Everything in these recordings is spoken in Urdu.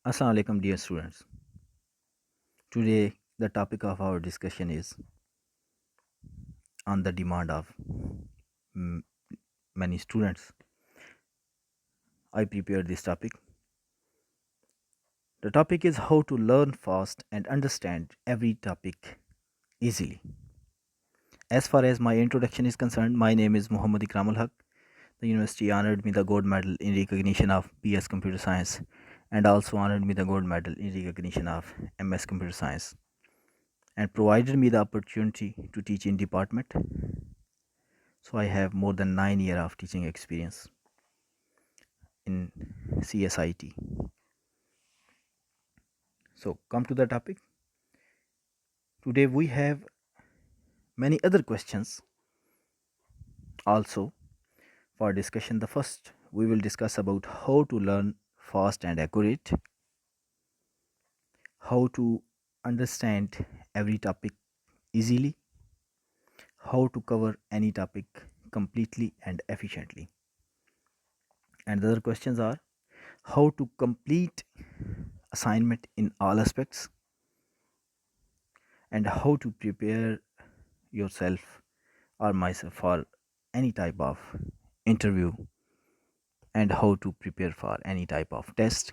Assalamu alaikum, dear students. Today, the topic of our discussion is on the demand of mm, many students. I prepared this topic. The topic is how to learn fast and understand every topic easily. As far as my introduction is concerned, my name is Muhammad Ikramul Haq. The university honored me the gold medal in recognition of BS Computer Science and also honored me the gold medal in recognition of MS Computer Science and provided me the opportunity to teach in department. So I have more than 9 years of teaching experience in CSIT. So come to the topic. Today we have many other questions also for discussion. The first we will discuss about how to learn fast and accurate, how to understand every topic easily, how to cover any topic completely and efficiently. And the other questions are how to complete assignment in all aspects and how to prepare yourself or myself for any type of interview and how to prepare for any type of test.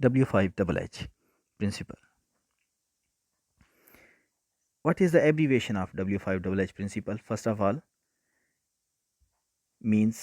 W5HH principle. What is the abbreviation of W5HH principle? First of all, means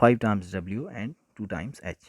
5 times W and 2 times H.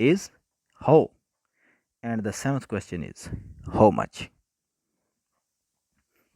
is how, and the seventh question is how much.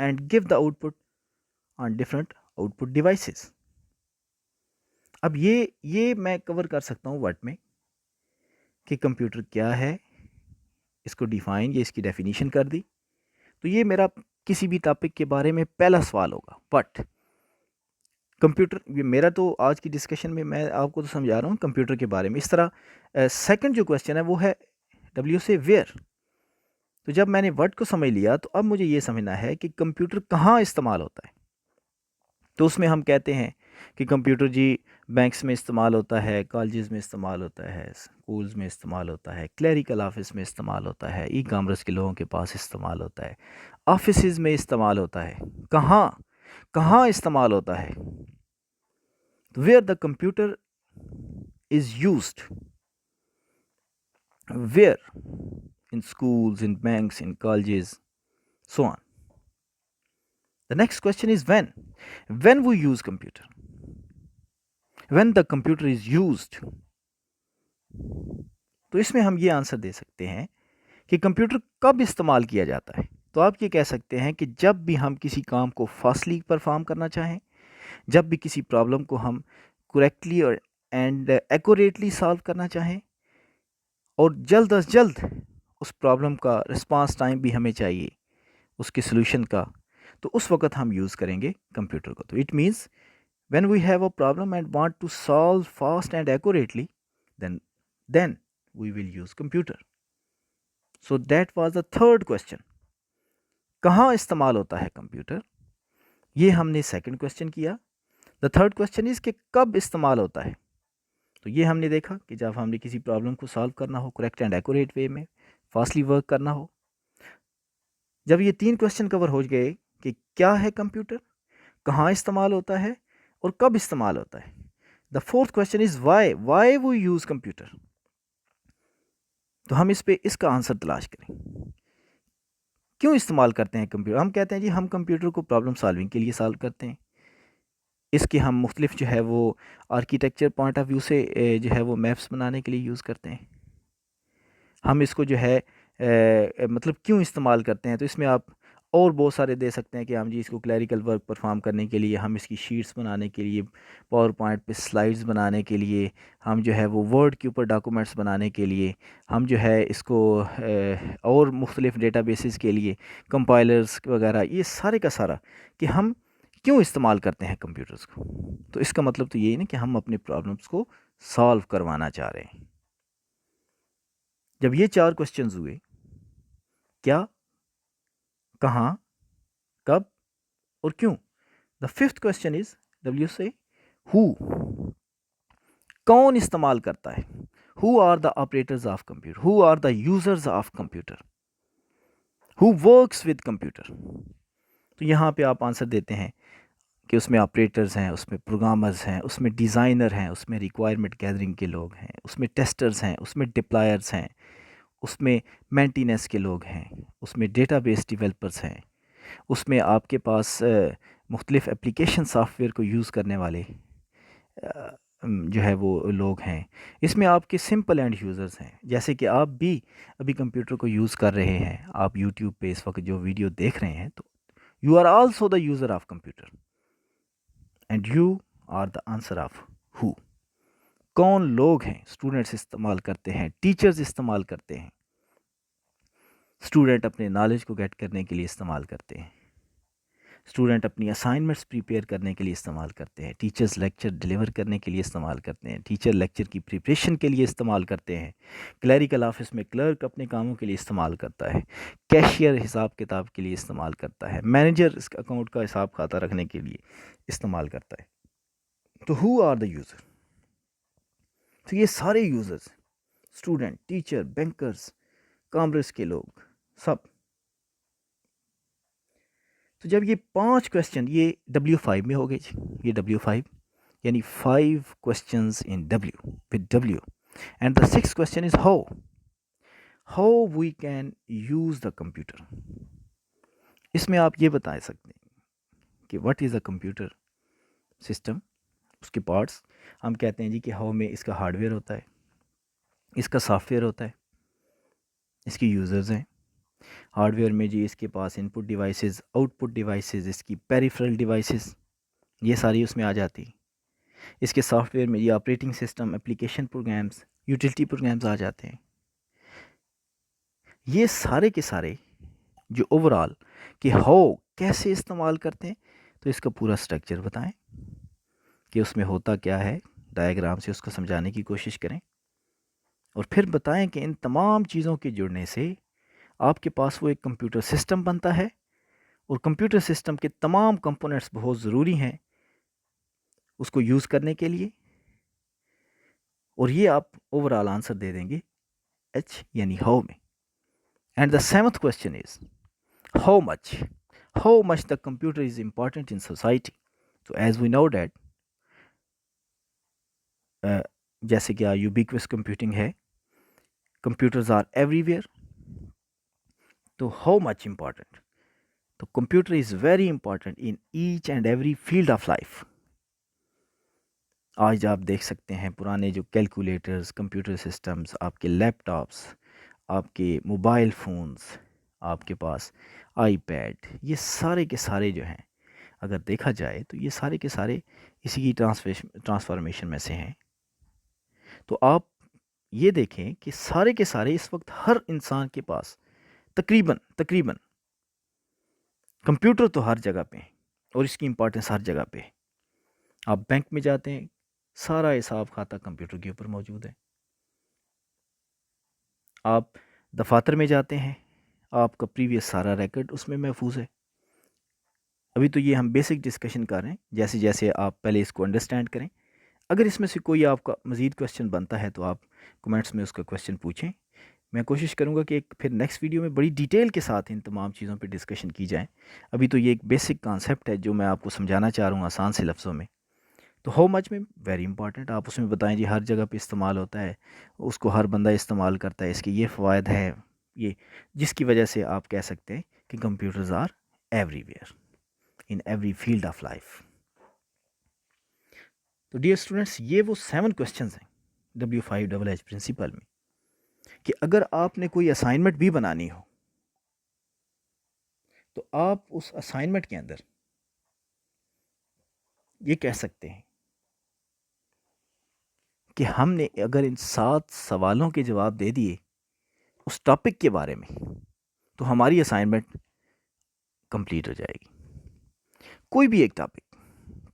and give the output on different output devices. اب یہ میں کور کر سکتا ہوں ورڈ میں کہ کمپیوٹر کیا ہے، اس کو ڈیفائن یا اس کی ڈیفینیشن کر دی، تو یہ میرا کسی بھی ٹاپک کے بارے میں پہلا سوال ہوگا. بٹ کمپیوٹر، یہ میرا تو آج کی ڈسکشن میں آپ کو تو سمجھا رہا ہوں کمپیوٹر کے بارے میں. اس طرح سیکنڈ جو کویشچن ہے وہ ہے ڈبلیو سے ویئر. تو جب میں نے ورڈ کو سمجھ لیا تو اب مجھے یہ سمجھنا ہے کہ کمپیوٹر کہاں استعمال ہوتا ہے. تو اس میں ہم کہتے ہیں کہ کمپیوٹر جی بینکس میں استعمال ہوتا ہے، کالجز میں استعمال ہوتا ہے، اسکولز میں استعمال ہوتا ہے، کلیریکل آفس میں استعمال ہوتا ہے، ای کامرس کے لوگوں کے پاس استعمال ہوتا ہے، آفیسز میں استعمال ہوتا ہے. کہاں استعمال ہوتا ہے؟ Where the computer is used, where in schools, in banks, in colleges, so on. The next question is when. When we use computer. When the computer is used. تو اس میں ہم یہ آنسر دے سکتے ہیں کہ کمپیوٹر کب استعمال کیا جاتا ہے. تو آپ یہ کہہ سکتے ہیں کہ جب بھی ہم کسی کام کو فاسٹلی پرفارم کرنا چاہیں، جب بھی کسی پرابلم کو ہم کریکٹلی اور اینڈ ایکوریٹلی سالو کرنا چاہیں، اور جلد از جلد اس پرابلم کا رسپانس ٹائم بھی ہمیں چاہیے اس کے سلوشن کا، تو اس وقت ہم یوز کریں گے کمپیوٹر کو. تو it means when we have a problem and want to solve fast and accurately then we will use computer. So that was the third question. کہاں استعمال ہوتا ہے کمپیوٹر؟ یہ ہم نے سیکنڈ کویشچن کیا. دا تھرڈ کویشچن از کہ کب استعمال ہوتا ہے. تو یہ ہم نے دیکھا کہ جب ہم نے کسی پرابلم کو سالو کرنا ہو کریکٹ اینڈ ایکوریٹ وے میں، فاسٹلی ورک کرنا ہو. جب یہ تین کویشچن کور ہو گئے کہ کیا ہے کمپیوٹر، کہاں استعمال ہوتا ہے اور کب استعمال ہوتا ہے. The fourth question is why we use computer. تو ہم اس کا آنسر تلاش کریں. کیوں استعمال کرتے ہیں کمپیوٹر؟ ہم کہتے ہیں جی ہم کمپیوٹر کو پرابلم سالونگ کے لیے سالو کرتے ہیں. اس کے ہم مختلف جو ہے وہ آرکیٹیکچر پوائنٹ آف ویو سے جو ہے وہ میپس بنانے کے لیے یوز کرتے ہیں. ہم اس کو جو ہے مطلب کیوں استعمال کرتے ہیں، تو اس میں آپ اور بہت سارے دے سکتے ہیں کہ ہم جی اس کو کلیریکل ورک پرفارم کرنے کے لیے، ہم اس کی شیٹس بنانے کے لیے، پاور پوائنٹ پہ سلائڈز بنانے کے لیے، ہم جو ہے وہ ورڈ کے اوپر ڈاکومنٹس بنانے کے لیے، ہم جو ہے اس کو اور مختلف ڈیٹا بیسز کے لیے، کمپائلرز وغیرہ، یہ سارے کا سارا کہ ہم کیوں استعمال کرتے ہیں کمپیوٹرز کو. تو اس کا مطلب تو یہی نا کہ ہم اپنے پرابلمس کو سالو کروانا چاہ رہے ہیں. جب یہ چار کوشچنز ہوئے، کیا، کہاں، کب اور کیوں. The fifth question is W سے ہو. کون استعمال کرتا ہے؟ Who are the operators of computer, who are the users of computer, who works with computer. تو یہاں پہ آپ آنسر دیتے ہیں کہ اس میں آپریٹرز ہیں، اس میں پروگرامرز ہیں، اس میں ڈیزائنر ہیں، اس میں ریکوائرمنٹ گیدرنگ کے لوگ ہیں، اس میں ٹیسٹرز ہیں، اس میں ڈپلائرز ہیں، اس میں مینٹیننس کے لوگ ہیں، اس میں ڈیٹا بیس ڈیولپرز ہیں، اس میں آپ کے پاس مختلف اپلیکیشن سافٹ ویئر کو یوز کرنے والے جو ہے وہ لوگ ہیں. اس میں آپ کے سمپل اینڈ یوزرز ہیں، جیسے کہ آپ بھی ابھی کمپیوٹر کو یوز کر رہے ہیں. آپ یوٹیوب پہ اس وقت جو ویڈیو دیکھ رہے ہیں، تو you are also the user of computer and you are the answer of who. کون لوگ ہیں؟ اسٹوڈنٹس استعمال کرتے ہیں، ٹیچرز استعمال کرتے ہیں، اسٹوڈنٹ اپنے نالج کو گیٹ کرنے کے لیے استعمال کرتے ہیں، اسٹوڈنٹ اپنی اسائنمنٹس پریپیئر کرنے کے لیے استعمال کرتے ہیں، ٹیچرز لیکچر ڈیلیور کرنے کے لیے استعمال کرتے ہیں، ٹیچر لیکچر کی پریپریشن کے لیے استعمال کرتے ہیں، کلیریکل آفس میں کلرک اپنے کاموں کے لیے استعمال کرتا ہے، کیشیئر حساب کتاب کے لیے استعمال کرتا ہے، مینیجر اس اکاؤنٹ کا حساب کھاتا رکھنے کے لیے استعمال کرتا ہے. تو ہو آر دا یوزر؟ تو یہ سارے users, student, teacher, bankers, commerce کے لوگ، سب. تو جب یہ 5 کویشچن، یہ W5 میں ہو گئے جی، یہ W5 یعنی 5 questions in W with W. And the 6th question is how we can use the computer. اس میں آپ یہ بتا سکتے ہیں کہ what is a computer system, اس کے پارٹس. ہم کہتے ہیں جی کہ ہاؤ میں اس کا ہارڈ ویئر ہوتا ہے، اس کا سافٹ ویئر ہوتا ہے، اس کی یوزرز ہیں. ہارڈ ویئر میں جی اس کے پاس ان پٹ ڈیوائسز، آؤٹ پٹ ڈیوائسز، اس کی پیریفرل ڈیوائسز، یہ ساری اس میں آ جاتی. اس کے سافٹ ویئر میں یہ operating system, application programs, utility programs آ جاتے ہیں. یہ سارے کے سارے جو اوور آل کہ ہاؤ کیسے استعمال کرتے ہیں، تو اس کا پورا سٹرکچر بتائیں کہ اس میں ہوتا کیا ہے، ڈائیگرام سے اس کو سمجھانے کی کوشش کریں، اور پھر بتائیں کہ ان تمام چیزوں کے جڑنے سے آپ کے پاس وہ ایک کمپیوٹر سسٹم بنتا ہے، اور کمپیوٹر سسٹم کے تمام کمپوننٹس بہت ضروری ہیں اس کو یوز کرنے کے لیے. اور یہ آپ اوور آل آنسر دے دیں گے ایچ یعنی ہاؤ میں. And the seventh question is how much the computer is important in society. تو ایز وی نو دیٹ جیسے کہ یوبیکوس کمپیوٹنگ ہے، کمپیوٹرز آر ایوری ویئر. تو ہاؤ مچ امپورٹنٹ، تو computer is very important in each and every field of life. آج آپ دیکھ سکتے ہیں پرانے جو کیلکولیٹرز، کمپیوٹر سسٹمز، آپ کے لیپ ٹاپس، آپ کے موبائل فونز، آپ کے پاس آئی پیڈ، یہ سارے کے سارے جو ہیں اگر دیکھا جائے تو یہ سارے کے سارے اسی کی ٹرانسفارمیشن میں سے ہیں. تو آپ یہ دیکھیں کہ سارے کے سارے اس وقت ہر انسان کے پاس تقریباً کمپیوٹر تو ہر جگہ پہ ہے، اور اس کی امپورٹنس ہر جگہ پہ ہے. آپ بینک میں جاتے ہیں، سارا حساب کھاتہ کمپیوٹر کے اوپر موجود ہے. آپ دفاتر میں جاتے ہیں، آپ کا پریویس سارا ریکارڈ اس میں محفوظ ہے. ابھی تو یہ ہم بیسک ڈسکشن کر رہے ہیں، جیسے جیسے آپ پہلے اس کو انڈرسٹینڈ کریں. اگر اس میں سے کوئی آپ کا مزید کویشچن بنتا ہے تو آپ کمنٹس میں اس کا کویشچن پوچھیں. میں کوشش کروں گا کہ ایک پھر نیکسٹ ویڈیو میں بڑی ڈیٹیل کے ساتھ ان تمام چیزوں پہ ڈسکشن کی جائے. ابھی تو یہ ایک بیسک کانسیپٹ ہے جو میں آپ کو سمجھانا چاہ رہا ہوں آسان سے لفظوں میں. تو ہاؤ مچ میں ویری امپورٹنٹ، آپ اس میں بتائیں جی ہر جگہ پہ استعمال ہوتا ہے، اس کو ہر بندہ استعمال کرتا ہے، اس کے یہ فوائد ہے، یہ جس کی وجہ سے آپ کہہ سکتے ہیں کہ computers are everywhere in every field of life. تو ڈیئر اسٹوڈنٹس، یہ وہ 7 کویشچنز ہیں W5HH پرنسپل میں کہ اگر آپ نے کوئی اسائنمنٹ بھی بنانی ہو تو آپ اس اسائنمنٹ کے اندر یہ کہہ سکتے ہیں کہ ہم نے اگر ان 7 سوالوں کے جواب دے دیے اس ٹاپک کے بارے میں تو ہماری اسائنمنٹ کمپلیٹ ہو جائے گی. کوئی بھی ایک ٹاپک،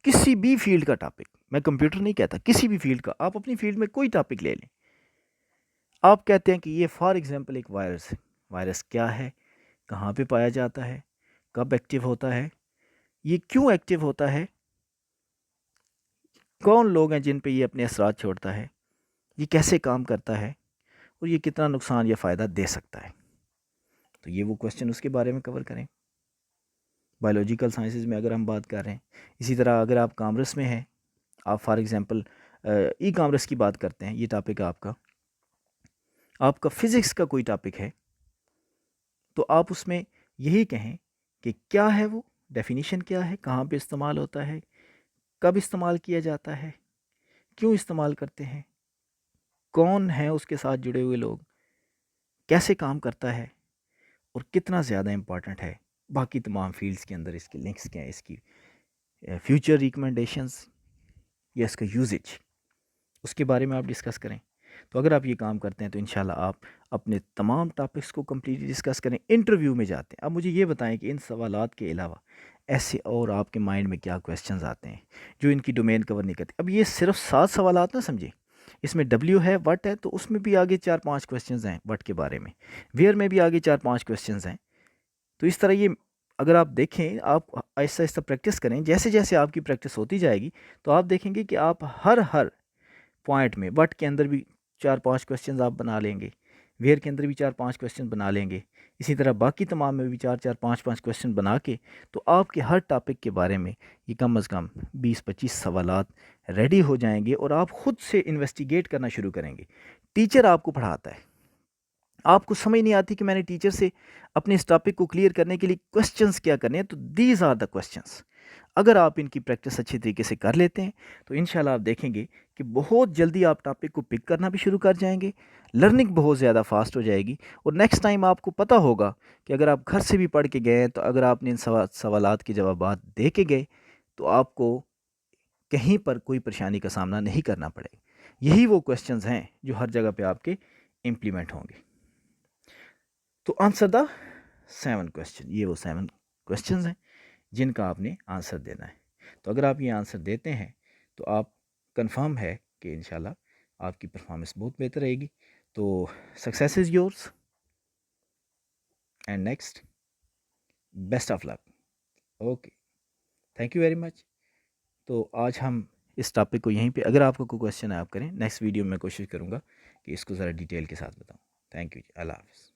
کسی بھی فیلڈ کا ٹاپک، میں کمپیوٹر نہیں کہتا، کسی بھی فیلڈ کا، آپ اپنی فیلڈ میں کوئی ٹاپک لے لیں. آپ کہتے ہیں کہ یہ فار ایگزامپل ایک وائرس ہے، وائرس کیا ہے، کہاں پہ پایا جاتا ہے، کب ایکٹیو ہوتا ہے، یہ کیوں ایکٹیو ہوتا ہے، کون لوگ ہیں جن پہ یہ اپنے اثرات چھوڑتا ہے، یہ کیسے کام کرتا ہے، اور یہ کتنا نقصان یا فائدہ دے سکتا ہے. تو یہ وہ کویشچن اس کے بارے میں کور کریں. بایولوجیکل سائنسز میں اگر ہم بات کر رہے ہیں، اسی طرح اگر آپ کامرس میں ہیں، آپ فار ایگزامپل ای کامرس کی بات کرتے ہیں، یہ ٹاپک ہے آپ کا فزکس کا کوئی ٹاپک ہے، تو آپ اس میں یہی کہیں کہ کیا ہے وہ ڈیفینیشن، کیا ہے، کہاں پہ استعمال ہوتا ہے، کب استعمال کیا جاتا ہے، کیوں استعمال کرتے ہیں، کون ہیں اس کے ساتھ جڑے ہوئے لوگ، کیسے کام کرتا ہے، اور کتنا زیادہ امپورٹنٹ ہے. باقی تمام فیلڈز کے اندر اس کے لنکس کیا ہیں، اس کی فیوچر ریکمنڈیشنز یا اس کا یوزج، اس کے بارے میں آپ ڈسکس کریں. تو اگر آپ یہ کام کرتے ہیں تو انشاءاللہ آپ اپنے تمام ٹاپکس کو کمپلیٹلی ڈسکس کریں. انٹرویو میں جاتے ہیں، اب مجھے یہ بتائیں کہ ان سوالات کے علاوہ ایسے اور آپ کے مائنڈ میں کیا کویشچنز آتے ہیں جو ان کی ڈومین کور نہیں کرتے. اب یہ صرف 7 سوالات نہ سمجھیں، اس میں ڈبلیو ہے، وٹ ہے، تو اس میں بھی آگے 4-5 کویشچنز ہیں وٹ کے بارے میں، ویئر میں بھی آگے 4-5 کویشچنز ہیں. تو اس طرح یہ اگر آپ دیکھیں، آپ آہستہ آہستہ پریکٹس کریں، جیسے جیسے آپ کی پریکٹس ہوتی جائے گی تو آپ دیکھیں گے کہ آپ ہر پوائنٹ میں وٹ کے اندر بھی 4-5 کویشچنز آپ بنا لیں گے، ویئر کے اندر بھی 4-5 کویشچن بنا لیں گے، اسی طرح باقی تمام میں بھی 4-4 5-5 کویشچن بنا کے تو آپ کے ہر ٹاپک کے بارے میں یہ کم از کم 20-25 سوالات ریڈی ہو جائیں گے، اور آپ خود سے انویسٹیگیٹ کرنا شروع کریں گے. ٹیچر آپ کو پڑھاتا ہے، آپ کو سمجھ نہیں آتی کہ میں نے ٹیچر سے اپنے اس ٹاپک کو کلیئر کرنے کے لیے کویشچنز کیا کرنے ہیں، تو دیز آر دا کویشچنز. اگر آپ ان کی پریکٹس اچھی طریقے سے کر لیتے ہیں تو انشاءاللہ آپ دیکھیں گے کہ بہت جلدی آپ ٹاپک کو پک کرنا بھی شروع کر جائیں گے، لرننگ بہت زیادہ فاسٹ ہو جائے گی، اور نیکسٹ ٹائم آپ کو پتہ ہوگا کہ اگر آپ گھر سے بھی پڑھ کے گئے ہیں تو اگر آپ نے ان سوالات کے جوابات دے کے گئے تو آپ کو کہیں پر کوئی پریشانی کا سامنا نہیں کرنا پڑے. یہی وہ کویشچنز ہیں جو ہر جگہ پہ آپ کے امپلیمنٹ ہوں گے. تو آنسر دا 7 کویشچن. یہ وہ 7 کویشچنز ہیں جن کا آپ نے آنسر دینا ہے. تو اگر آپ یہ آنسر دیتے ہیں تو آپ کنفرم ہے کہ انشاءاللہ آپ کی پرفارمنس بہت بہتر رہے گی. تو success is yours and next best of luck. Okay, thank you very much. تو آج ہم اس ٹاپک کو یہیں پہ, اگر آپ کو کوئی کویشچن ہے آپ کریں, نیکسٹ ویڈیو میں کوشش کروں گا کہ اس کو ذرا ڈیٹیل کے ساتھ بتاؤں. تھینک یو جی, اللہ حافظ.